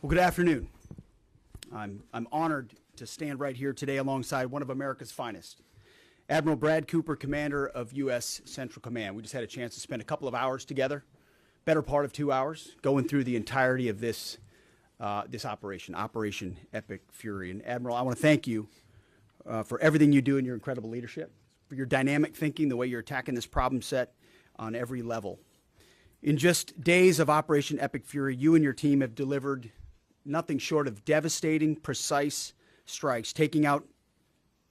Well, good afternoon. I'm honored to stand right here today alongside one of America's finest, Admiral Brad Cooper, Commander of U.S. Central Command. We just had a chance to spend a couple of hours together, better part of 2 hours, going through the entirety of this operation, Operation Epic Fury. And Admiral, I want to thank you for everything you do and your incredible leadership, for your dynamic thinking, the way you're attacking this problem set on every level. In just days of Operation Epic Fury, you and your team have delivered nothing short of devastating, precise strikes, taking out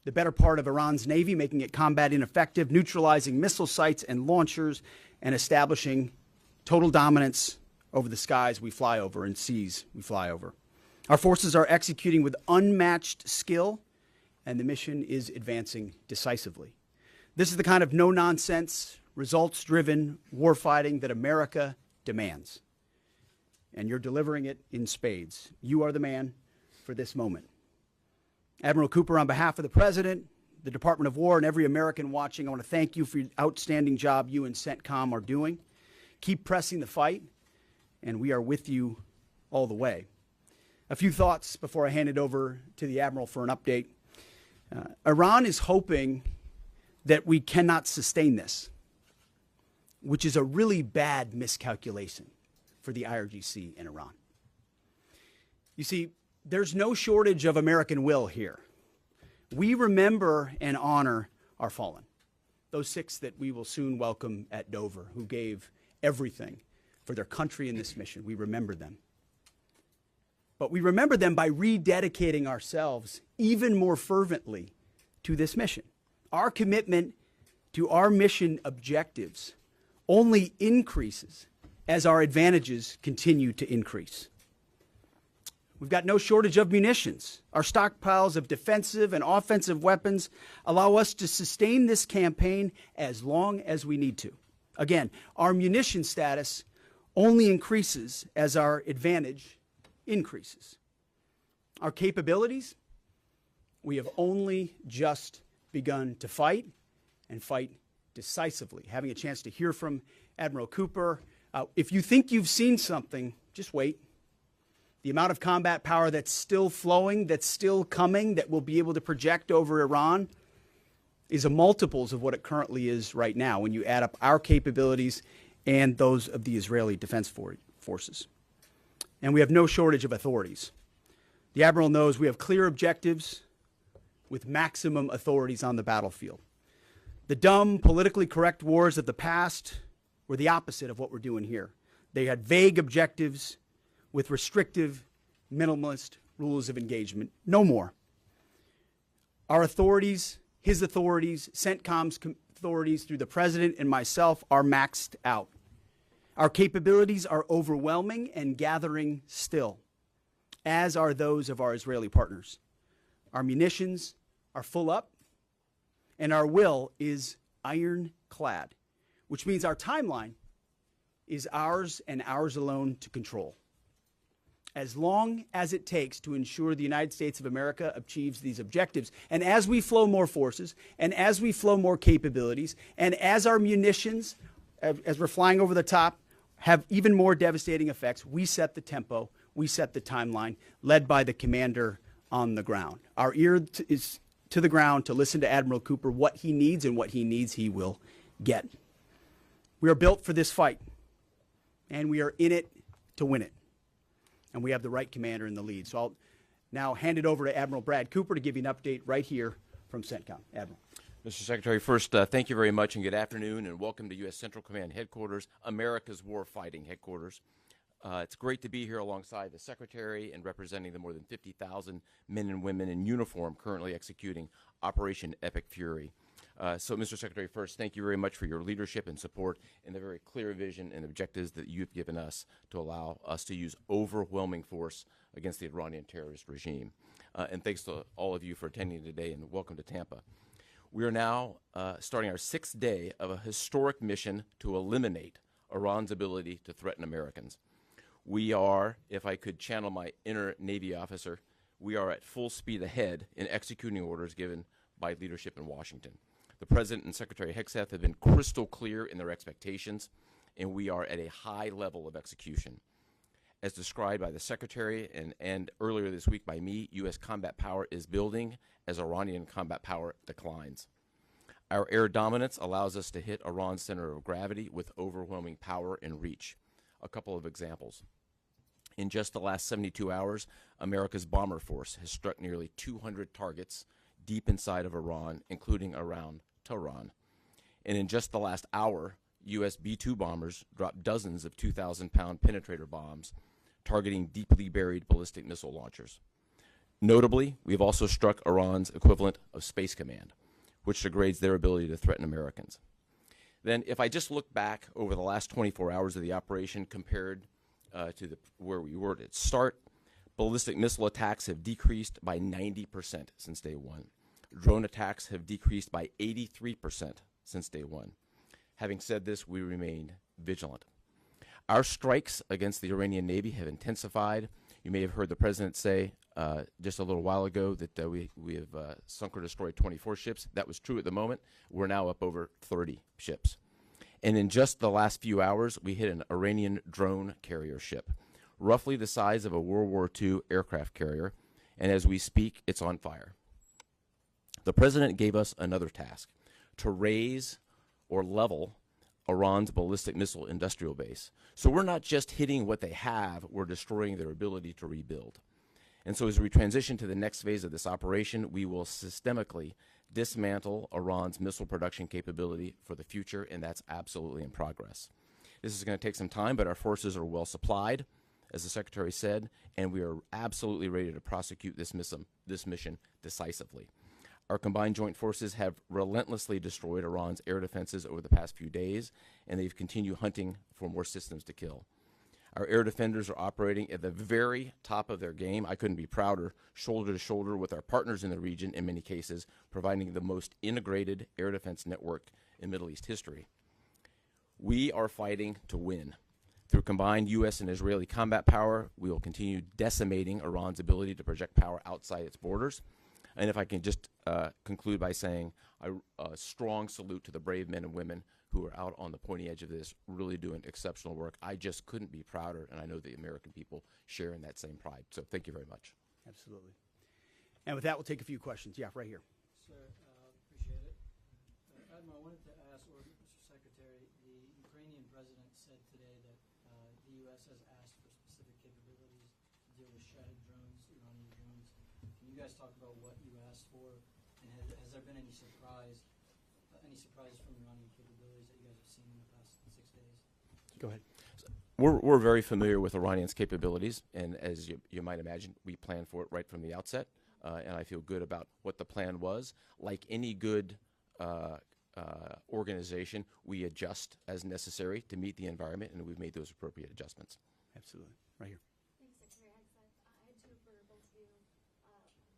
the better part of Iran's Navy, making it combat ineffective, neutralizing missile sites and launchers, and establishing total dominance over the skies we fly over and seas we fly over. Our forces are executing with unmatched skill, and the mission is advancing decisively. This is the kind of no-nonsense, results-driven warfighting that America demands. And you're delivering it in spades. You are the man for this moment. Admiral Cooper, on behalf of the President, the Department of War, and every American watching, I want to thank you for the outstanding job you and CENTCOM are doing. Keep pressing the fight, and we are with you all the way. A few thoughts before I hand it over to the Admiral for an update. Iran is hoping that we cannot sustain this, which is a really bad miscalculation for the IRGC in Iran. You see, there's no shortage of American will here. We remember and honor our fallen, those 6 that we will soon welcome at Dover, who gave everything for their country in this mission. We remember them. But we remember them by rededicating ourselves even more fervently to this mission. Our commitment to our mission objectives only increases as our advantages continue to increase. We've got no shortage of munitions. Our stockpiles of defensive and offensive weapons allow us to sustain this campaign as long as we need to. Again, our munition status only increases as our advantage increases. Our capabilities, we have only just begun to fight, and fight decisively. Having a chance to hear from Admiral Cooper, if you think you've seen something, just wait. The amount of combat power that's still flowing, that's still coming, that we'll be able to project over Iran is a multiples of what it currently is right now when you add up our capabilities and those of the Israeli Defense Forces. And we have no shortage of authorities. The Admiral knows we have clear objectives with maximum authorities on the battlefield. The dumb, politically correct wars of the past were the opposite of what we're doing here. They had vague objectives with restrictive, minimalist rules of engagement. No more. Our authorities, his authorities, CENTCOM's authorities through the President and myself are maxed out. Our capabilities are overwhelming and gathering still, as are those of our Israeli partners. Our munitions are full up, and our will is ironclad, which means our timeline is ours and ours alone to control. As long as it takes to ensure the United States of America achieves these objectives. And as we flow more forces, and as we flow more capabilities, and as our munitions, as we're flying over the top, have even more devastating effects, we set the tempo, we set the timeline, led by the commander on the ground. Our ear is to the ground to listen to Admiral Cooper. What he needs and what he needs, he will get. We are built for this fight, and we are in it to win it. And we have the right commander in the lead. So I'll now hand it over to Admiral Brad Cooper to give you an update right here from CENTCOM. Admiral. Mr. Secretary, first, thank you very much and good afternoon, and welcome to U.S. Central Command Headquarters, America's Warfighting Headquarters. It's great to be here alongside the Secretary and representing the more than 50,000 men and women in uniform currently executing Operation Epic Fury. So, Mr. Secretary, first, thank you very much for your leadership and support and the very clear vision and objectives that you've given us to allow us to use overwhelming force against the Iranian terrorist regime. And thanks to all of you for attending today, and welcome to Tampa. We are now starting our 6th day of a historic mission to eliminate Iran's ability to threaten Americans. We are, if I could channel my inner Navy officer, we are at full speed ahead in executing orders given by leadership in Washington. The President and Secretary Hegseth have been crystal clear in their expectations, and we are at a high level of execution. As described by the Secretary and earlier this week by me, U.S. combat power is building as Iranian combat power declines. Our air dominance allows us to hit Iran's center of gravity with overwhelming power and reach. A couple of examples. In just the last 72 hours, America's bomber force has struck nearly 200 targets deep inside of Iran, including around Tehran. And in just the last hour, U.S. B-2 bombers dropped dozens of 2,000-pound penetrator bombs targeting deeply buried ballistic missile launchers. Notably, we've also struck Iran's equivalent of Space Command, which degrades their ability to threaten Americans. Then, if I just look back over the last 24 hours of the operation compared to where we were at start, ballistic missile attacks have decreased by 90% since day one. Drone attacks have decreased by 83% since day one. Having said this, we remain vigilant. Our strikes against the Iranian Navy have intensified. You may have heard the President say just a little while ago that we have sunk or destroyed 24 ships. That was true at the moment. We're now up over 30 ships. And in just the last few hours, we hit an Iranian drone carrier ship, roughly the size of a World War II aircraft carrier, and as we speak, it's on fire. The President gave us another task, to raise or level Iran's ballistic missile industrial base. So we're not just hitting what they have, we're destroying their ability to rebuild. And so as we transition to the next phase of this operation, we will systemically dismantle Iran's missile production capability for the future, and that's absolutely in progress. This is going to take some time, but our forces are well supplied, as the Secretary said, and we are absolutely ready to prosecute this mission decisively. Our combined joint forces have relentlessly destroyed Iran's air defenses over the past few days, and they've continued hunting for more systems to kill. Our air defenders are operating at the very top of their game. I couldn't be prouder, shoulder to shoulder with our partners in the region in many cases, providing the most integrated air defense network in Middle East history. We are fighting to win. Through combined U.S. and Israeli combat power, we will continue decimating Iran's ability to project power outside its borders. And if I can just conclude by saying a strong salute to the brave men and women who are out on the pointy edge of this, really doing exceptional work. I just couldn't be prouder, and I know the American people share in that same pride. So thank you very much. Absolutely. And with that, we'll take a few questions. Yeah, right here. Sir, appreciate it. Admiral, I wanted to ask, or Mr. Secretary, the Ukrainian president said today that the U.S. has asked for specific capabilities to deal with Shahid drones, Iranian drones. Can you guys talk about what you asked for, and has there been any surprises from Iranian capabilities that you guys have seen in the past 6 days? Go ahead. We're very familiar with Iranian's capabilities, and as you might imagine, we planned for it right from the outset, and I feel good about what the plan was. Like any good organization, we adjust as necessary to meet the environment, and we've made those appropriate adjustments. Absolutely. Right here. Thanks, Secretary. I had two for both of you.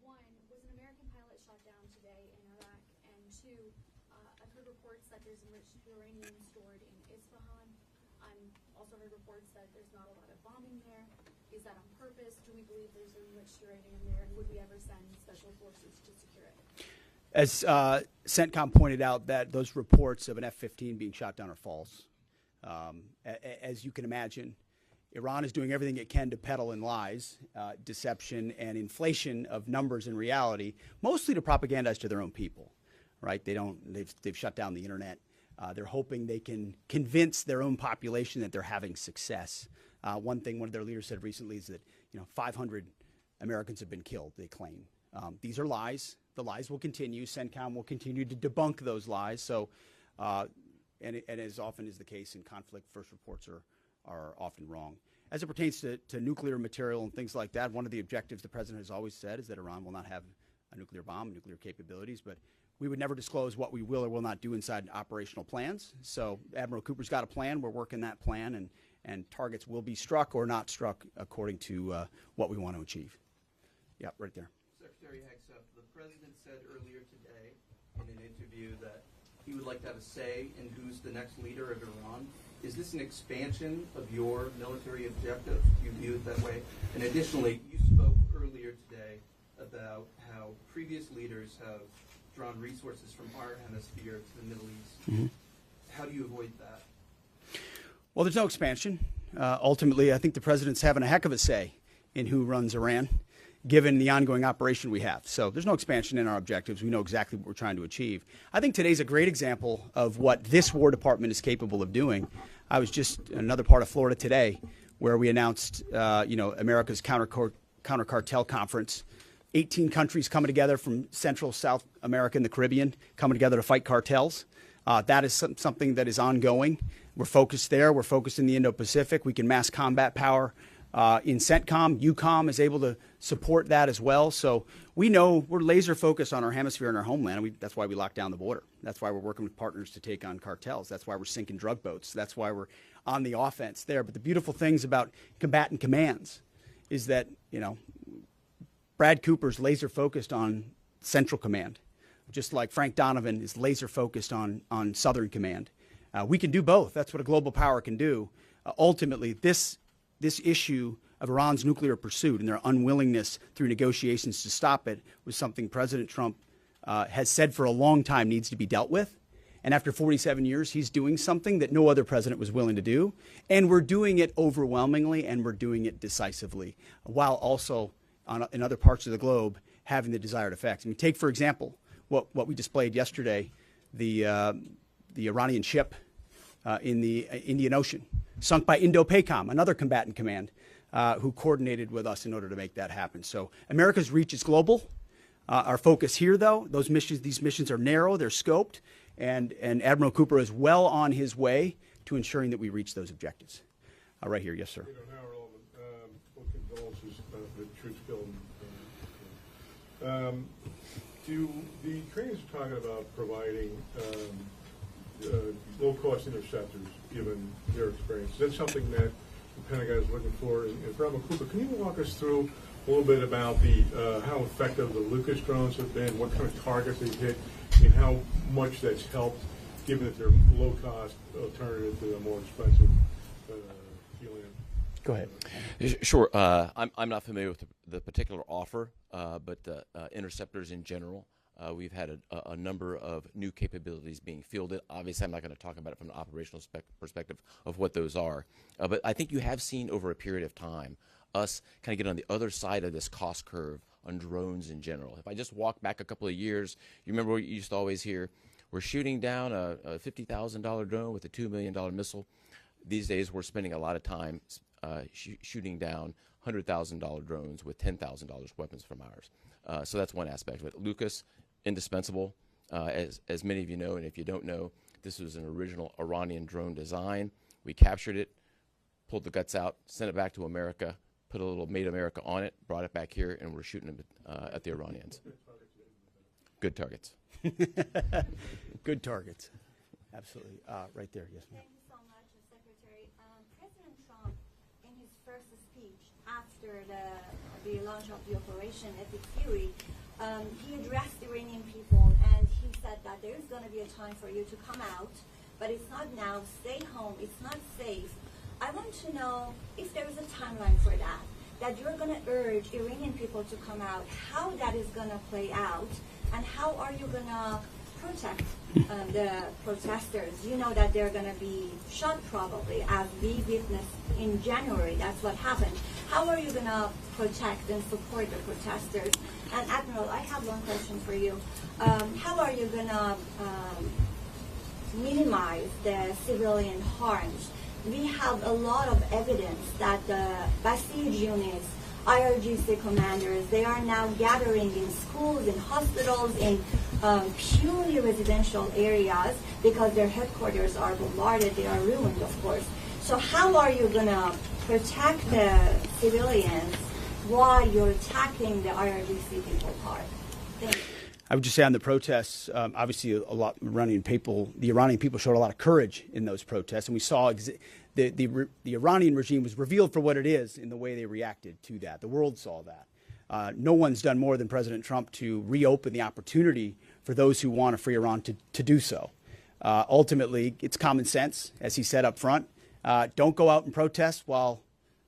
One, was an American pilot shot down today in Iraq? And two, I've heard reports that there's enriched uranium stored in Isfahan. Also heard reports that there's not a lot of bombing there. Is that on purpose? Do we believe there's enriched uranium there? And would we ever send special forces to secure it? As CENTCOM pointed out, that those reports of an F-15 being shot down are false. As you can imagine, Iran is doing everything it can to peddle in lies, deception, and inflation of numbers in reality, mostly to propagandize to their own people. Right? They've shut down the internet. They're hoping they can convince their own population that they're having success. One thing one of their leaders said recently is that 500 Americans have been killed, they claim. These are lies. The lies will continue. CENTCOM will continue to debunk those lies. So, and as often is the case in conflict, first reports are often wrong. As it pertains to nuclear material and things like that, one of the objectives the President has always said is that Iran will not have a nuclear bomb, nuclear capabilities, but we would never disclose what we will or will not do inside operational plans. So Admiral Cooper's got a plan. We're working that plan, and targets will be struck or not struck according to what we want to achieve. Yeah, right there. Secretary Hegseth, the President said earlier today in an interview that he would like to have a say in who's the next leader of Iran. Is this an expansion of your military objective? Do you view it that way? And additionally, you spoke earlier today about how previous leaders have drawn resources from our hemisphere to the Middle East. Mm-hmm. How do you avoid that? Well, there's no expansion. Ultimately, I think the president's having a heck of a say in who runs Iran, given the ongoing operation we have. So there's no expansion in our objectives. We know exactly what we're trying to achieve. I think today's a great example of what this War Department is capable of doing. I was just in another part of Florida today where we announced, America's counter cartel conference. 18 countries coming together from Central, South America, and the Caribbean, coming together to fight cartels. That is something that is ongoing. We're focused there. We're focused in the Indo-Pacific. We can mass combat power in CENTCOM. EUCOM is able to support that as well. So we know we're laser focused on our hemisphere and our homeland. That's why we locked down the border. That's why we're working with partners to take on cartels. That's why we're sinking drug boats. That's why we're on the offense there. But the beautiful things about combatant commands is that, Brad Cooper's laser focused on Central Command, just like Frank Donovan is laser focused on Southern Command. We can do both. That's what a global power can do. Ultimately, this issue of Iran's nuclear pursuit and their unwillingness through negotiations to stop it was something President Trump has said for a long time needs to be dealt with. And after 47 years, he's doing something that no other president was willing to do. And we're doing it overwhelmingly, and we're doing it decisively, while also in other parts of the globe having the desired effects. I mean, take, for example, what we displayed yesterday, the Iranian ship in the Indian Ocean, sunk by Indo-PACOM, another combatant command, who coordinated with us in order to make that happen. So America's reach is global. Our focus here, though, these missions are narrow, they're scoped, and Admiral Cooper is well on his way to ensuring that we reach those objectives. Right here, yes, sir. What condolences the troops killed. The Ukrainians are talking about providing low-cost interceptors, given their experience. Is that something that the Pentagon is looking for? And Admiral Cooper, can you walk us through a little bit about how effective the Lucas drones have been, what kind of targets they've hit, and how much that's helped, given that they're low-cost alternative to a more expensive helium? Go ahead. Sure. I'm not familiar with the particular offer, but interceptors in general. We've had a number of new capabilities being fielded. Obviously, I'm not going to talk about it from an operational perspective of what those are. But I think you have seen over a period of time us kind of get on the other side of this cost curve on drones in general. If I just walk back a couple of years, you remember what you used to always hear, we're shooting down a $50,000 drone with a $2 million missile. These days, we're spending a lot of time shooting down $100,000 drones with $10,000 weapons from ours. So that's one aspect of it. Lucas, indispensable, as many of you know, and if you don't know, this was an original Iranian drone design. We captured it, pulled the guts out, sent it back to America, put a little Made America on it, brought it back here, and we're shooting them at the Iranians. Good targets. Good targets. Absolutely. Right there, yes, ma'am. Thank you so much, Secretary. President Trump, in his first speech after the launch of the Operation Epic Fury, he addressed the Iranian people, and he said that there is going to be a time for you to come out, but it's not now. Stay home. It's not safe. I want to know if there is a timeline for that you're going to urge Iranian people to come out, how that is going to play out, and how are you going to protect the protesters? You know that they're going to be shot probably, as we witnessed in January. That's what happened. How are you going to protect and support the protesters? And Admiral, I have one question for you. How are you going to minimize the civilian harms? We have a lot of evidence that the Basij units, IRGC commanders, they are now gathering in schools, in hospitals, in purely residential areas because their headquarters are bombarded, they are ruined, of course. So how are you going to protect the civilians while you're attacking the IRGC people hard? Thank you. I would just say on the protests, obviously the Iranian people showed a lot of courage in those protests, and we saw the Iranian regime was revealed for what it is in the way they reacted to that. The world saw that. No one's done more than President Trump to reopen the opportunity for those who want a free Iran to do so. Ultimately, it's common sense, as he said up front. Don't go out and protest while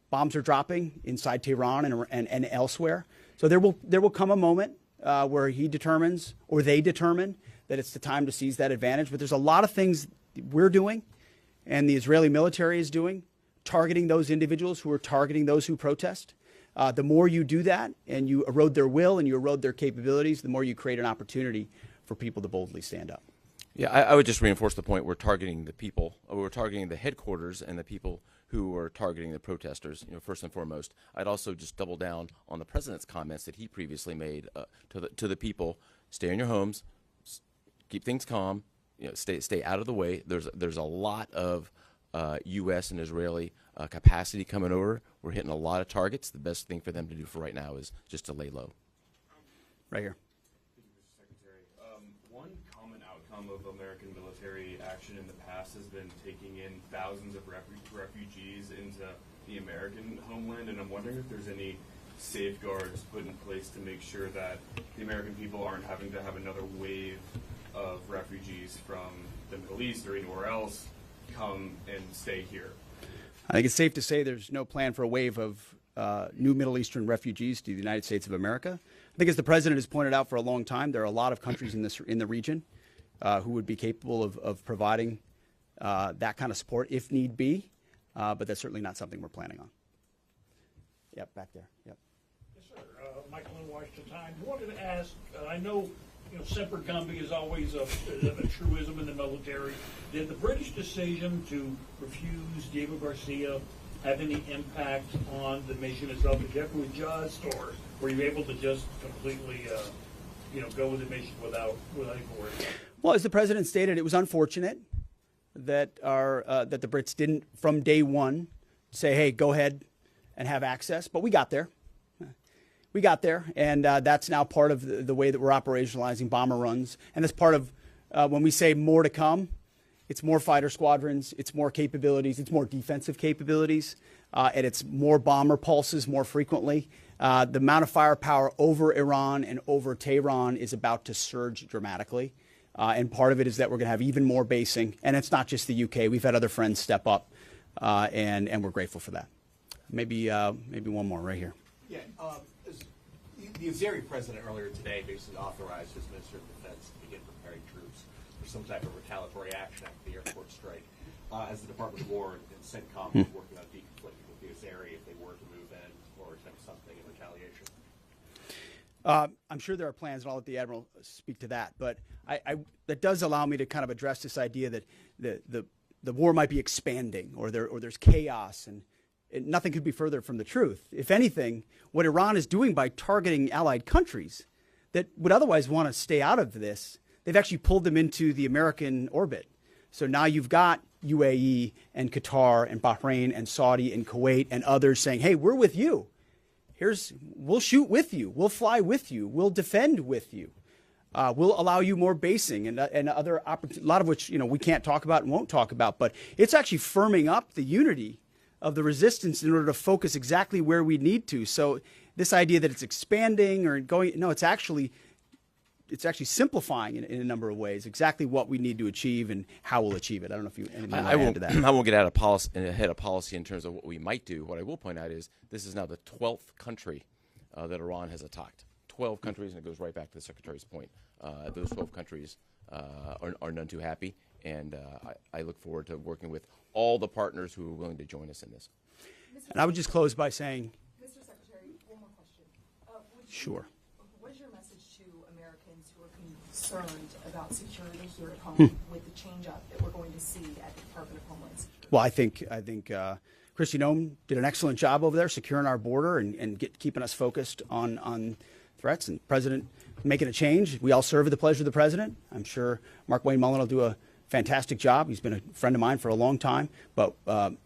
bombs are dropping inside Tehran and elsewhere. So there will come a moment where he determines, or they determine, that it's the time to seize that advantage. But there's a lot of things we're doing and the Israeli military is doing targeting those individuals who are targeting those who protest. The more you do that and you erode their will and you erode their capabilities, the more you create an opportunity for people to boldly stand up. Yeah, I would just reinforce the point. We're targeting the people. We're targeting the headquarters and the people who are targeting the protesters, first and foremost. I'd also just double down on the president's comments that he previously made to the people. Stay in your homes, keep things calm, stay out of the way. There's a lot of U.S. and Israeli capacity coming over. We're hitting a lot of targets. The best thing for them to do for right now is just to lay low. Right here. Thank you, Mr. Secretary. One common outcome of American military action in the past has been taking in thousands of refugees into the American homeland, and I'm wondering if there's any safeguards put in place to make sure that the American people aren't having to have another wave of refugees from the Middle East or anywhere else come and stay here. I think it's safe to say there's no plan for a wave of new Middle Eastern refugees to the United States of America. I think, as the president has pointed out for a long time, there are a lot of countries in the region who would be capable of providing that kind of support if need be, but that's certainly not something we're planning on. Yep, back there. Yep. Yes, sir. Michael in Washington Times. I wanted to ask, I know semper gumby is always a truism in the military. Did the British decision to refuse Diego Garcia have any impact on the mission itself? Did you have to adjust, or were you able to just completely, go with the mission without any worries? Well, as the president stated, it was unfortunate that that the Brits didn't, from day one, say, "Hey, go ahead and have access," but we got there. We got there, and that's now part of the way that we're operationalizing bomber runs. And that's part of when we say more to come, it's more fighter squadrons, it's more capabilities, it's more defensive capabilities, and it's more bomber pulses more frequently. The amount of firepower over Iran and over Tehran is about to surge dramatically. And part of it is that we're going to have even more basing. And it's not just the UK. We've had other friends step up, and we're grateful for that. Maybe one more right here. Yeah, the Azeri president earlier today basically authorized his Minister of Defense to begin preparing troops for some type of retaliatory action after the airport strike. As the Department of War and CENTCOM is working on deconflicting with the Azeri if they were to move in or attempt something in retaliation. I'm sure there are plans, and I'll let the Admiral speak to that. But that does allow me to kind of address this idea that the war might be expanding, or there's chaos, and nothing could be further from the truth. If anything, what Iran is doing by targeting allied countries that would otherwise want to stay out of this, they've actually pulled them into the American orbit. So now you've got UAE and Qatar and Bahrain and Saudi and Kuwait and others saying, "Hey, we're with you. We'll shoot with you. We'll fly with you. We'll defend with you. We'll allow you more basing and other opportunities," a lot of which we can't talk about and won't talk about. But it's actually firming up the unity of the resistance in order to focus exactly where we need to. So this idea that it's expanding or going, no, it's actually simplifying in a number of ways exactly what we need to achieve and how we'll achieve it. I don't know if anything you want to add to that. I won't get ahead of policy in terms of what we might do. What I will point out is this is now the 12th country that Iran has attacked. 12 countries, and it goes right back to the Secretary's point. Those 12 countries are none too happy, and I look forward to working with all the partners who are willing to join us in this. And I would just close by saying, Mr. Secretary, one more question. Sure. What is your message to Americans who are concerned about security here at home with the change-up that we're going to see at the Department of Homeland Security? Well, I think Kristi Noem did an excellent job over there securing our border and keeping us focused on threats, and the President making a change. We all serve at the pleasure of the President. I'm sure Mark Wayne Mullen will do a fantastic job. He's been a friend of mine for a long time. But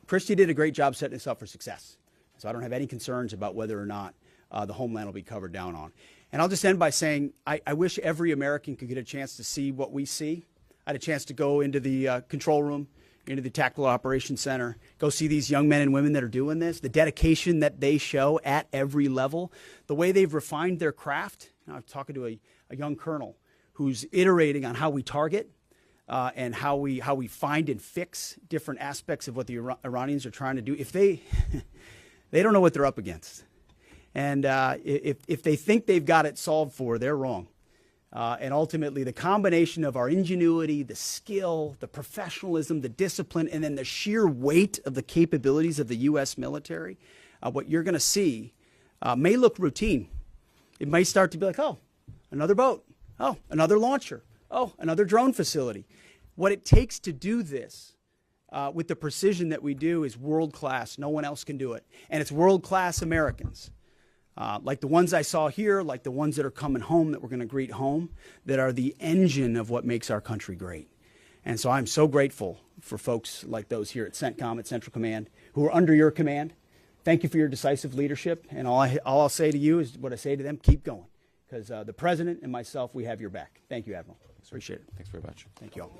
Kristi did a great job setting us up for success. So I don't have any concerns about whether or not the homeland will be covered down on. And I'll just end by saying I wish every American could get a chance to see what we see. I had a chance to go into the control room, into the Tactical Operations Center, go see these young men and women that are doing this, the dedication that they show at every level, the way they've refined their craft. I was talking to a young colonel who's iterating on how we target, and how we find and fix different aspects of what the Iranians are trying to do. If they don't know what they're up against, and if they think they've got it solved for, they're wrong. And ultimately, the combination of our ingenuity, the skill, the professionalism, the discipline, and then the sheer weight of the capabilities of the U.S. military, what you're going to see may look routine. It may start to be like, oh, another boat. Oh, another launcher. Oh, another drone facility. What it takes to do this with the precision that we do is world-class. No one else can do it. And it's world-class Americans. Like the ones I saw here, like the ones that are coming home that we're going to greet home, that are the engine of what makes our country great. And so I'm so grateful for folks like those here at CENTCOM, at Central Command, who are under your command. Thank you for your decisive leadership. And all I'll say to you is what I say to them, keep going. Because the President and myself, we have your back. Thank you, Admiral. Appreciate it. Thanks very much. Thank you all.